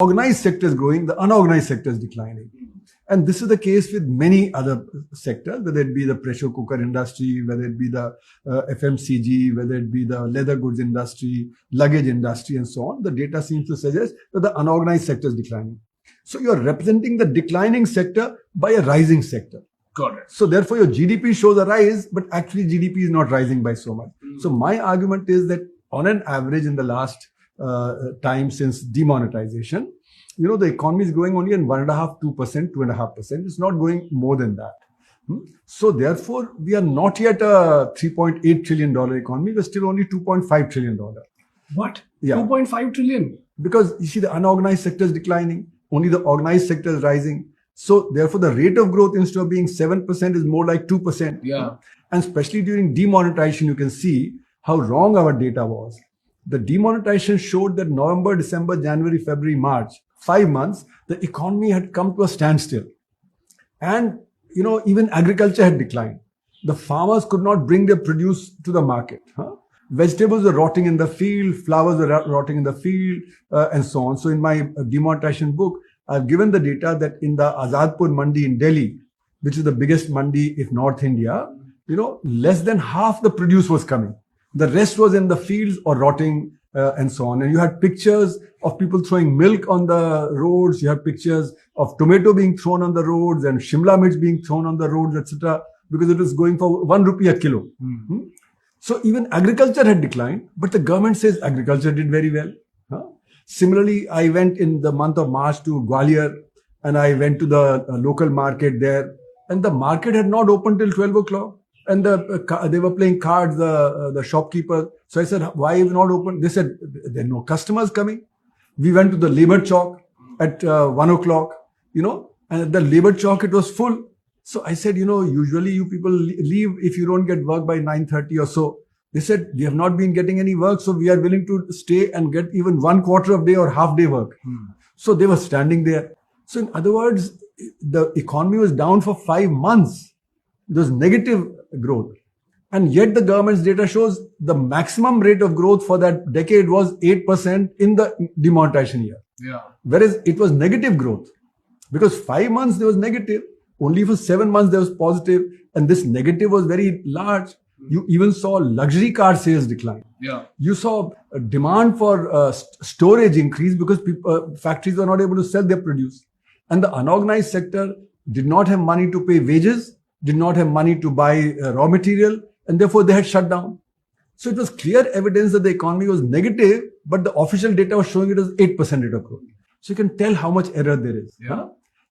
organized sector is growing, the unorganized sector is declining. And this is the case with many other sectors, whether it be the pressure cooker industry, whether it be the FMCG, whether it be the leather goods industry, luggage industry, and so on. The data seems to suggest that the unorganized sector is declining. So you're representing the declining sector by a rising sector. Got it. So therefore your GDP shows a rise, but actually GDP is not rising by so much. So my argument is that on an average in the last time since demonetization, the economy is growing only in 1.5%, 2%, 2.5%. It's not going more than that. So therefore, we are not yet a $3.8 trillion economy. We're still only $2.5 trillion. What? Yeah. 2.5 trillion? Because you see, the unorganized sector is declining. Only the organized sector is rising. So therefore, the rate of growth instead of being 7% is more like 2%. Yeah. And especially during demonetization, you can see how wrong our data was. The demonetization showed that November, December, January, February, March, 5 months, the economy had come to a standstill. And, even agriculture had declined. The farmers could not bring their produce to the market. Vegetables were rotting in the field, flowers were rotting in the field, and so on. So in my demonetization book, I've given the data that in the Azadpur Mandi in Delhi, which is the biggest mandi if North India, less than half the produce was coming. The rest was in the fields or rotting, and so on. And you had pictures of people throwing milk on the roads. You have pictures of tomato being thrown on the roads and Shimla mirch being thrown on the roads, etc., because it was going for 1 rupee a kilo. So even agriculture had declined, but the government says agriculture did very well. Similarly, I went in the month of March to Gwalior and I went to the local market there, and the market had not opened till 12 o'clock. And they were playing cards, the shopkeeper. So I said, why have you not opened? They said, there are no customers coming. We went to the labor chalk at 1 o'clock, and at the labor chalk, it was full. So I said, usually you people leave if you don't get work by 9:30 or so. They said, we have not been getting any work, so we are willing to stay and get even 1/4 of day or half day work. So they were standing there. So in other words, the economy was down for 5 months. There was negative growth. And yet the government's data shows the maximum rate of growth for that decade was 8% in the demonetization year. Yeah. Whereas it was negative growth. Because 5 months there was negative. Only for 7 months there was positive. And this negative was very large. You even saw luxury car sales decline. Yeah. You saw a demand for storage increase because factories were not able to sell their produce. And the unorganized sector did not have money to pay wages, did not have money to buy raw material, and therefore they had shut down. So it was clear evidence that the economy was negative, but the official data was showing it as 8% rate of growth. So you can tell how much error there is. Yeah.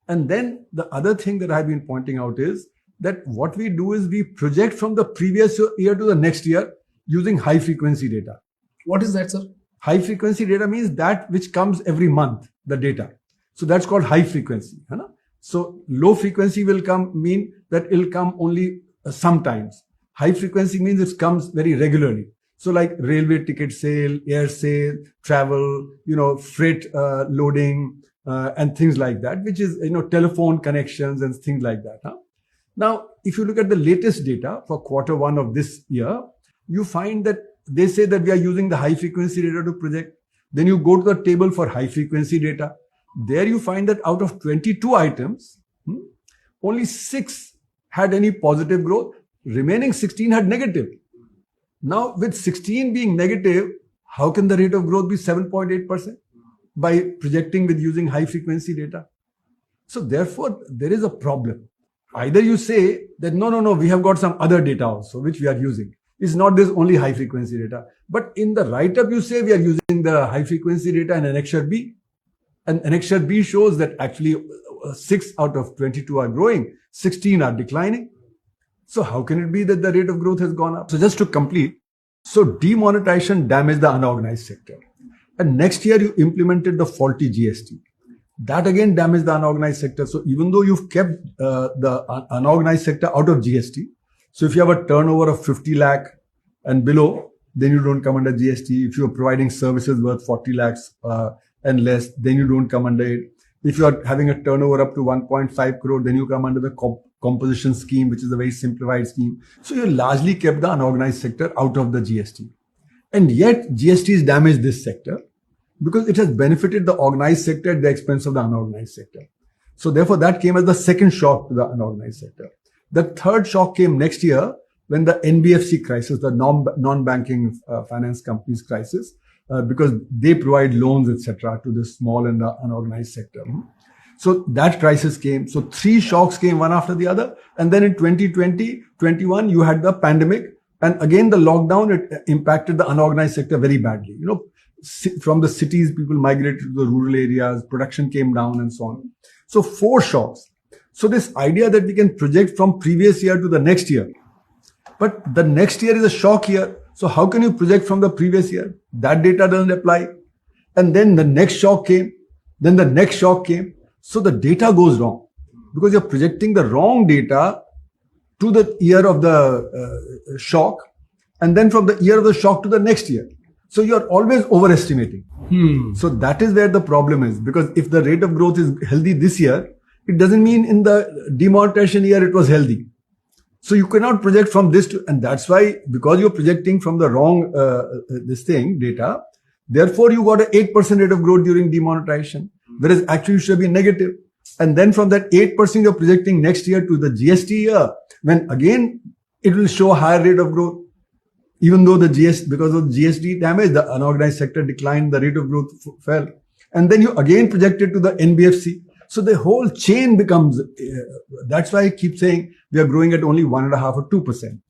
And then the other thing that I've been pointing out is that what we do is we project from the previous year to the next year using high frequency data. What is that, sir? High frequency data means that which comes every month, the data. So that's called high frequency. So low frequency will mean that it'll come only sometimes. High frequency means it comes very regularly. So like railway ticket sale, air sale, travel, freight loading, and things like that, which is, telephone connections and things like that. Now, if you look at the latest data for Q1 of this year, you find that they say that we are using the high frequency data to project. Then you go to the table for high frequency data. There you find that out of 22 items, only 6 had any positive growth. Remaining 16 had negative. Now, with 16 being negative, how can the rate of growth be 7.8%? By projecting with using high frequency data. So therefore, there is a problem. Either you say that, no, we have got some other data also, which we are using. It's not this only high frequency data. But in the write-up, you say we are using the high frequency data in Annexure B. And Annexure B shows that actually 6 out of 22 are growing, 16 are declining. So how can it be that the rate of growth has gone up? So just to complete, so demonetization damaged the unorganized sector. And next year you implemented the faulty GST. That again damaged the unorganized sector. So even though you've kept the unorganized sector out of GST, so if you have a turnover of 50 lakh and below, then you don't come under GST. If you're providing services worth 40 lakhs and less, then you don't come under it. If you are having a turnover up to 1.5 crore, then you come under the composition scheme, which is a very simplified scheme. So you largely kept the unorganized sector out of the GST. And yet GST has damaged this sector. because it has benefited the organized sector at the expense of the unorganized sector. So therefore, that came as the second shock to the unorganized sector. The third shock came next year when the NBFC crisis, the non-banking finance companies crisis, because they provide loans, etc., to the small and the unorganized sector. So that crisis came. So three shocks came one after the other. And then in 2020, 21, you had the pandemic. And again, the lockdown, it impacted the unorganized sector very badly. You know, from the cities, people migrated to the rural areas, production came down and so on. So 4 shocks. So this idea that we can project from previous year to the next year, but the next year is a shock year. So how can you project from the previous year? That data doesn't apply. And then the next shock came. Then the next shock came. So the data goes wrong because you're projecting the wrong data to the year of the shock, and then from the year of the shock to the next year. So you're always overestimating. So that is where the problem is, because if the rate of growth is healthy this year, it doesn't mean in the demonetization year it was healthy. So you cannot project from this to, and that's why, because you're projecting from the wrong data, therefore you got an 8% rate of growth during demonetization, whereas actually it should be negative. And then from that 8% you're projecting next year to the GST year, when again it will show a higher rate of growth. Even though because of the GST damage, the unorganized sector declined, the rate of growth fell. And then you again project it to the NBFC. So the whole chain becomes, that's why I keep saying we are growing at only 1.5 or 2%.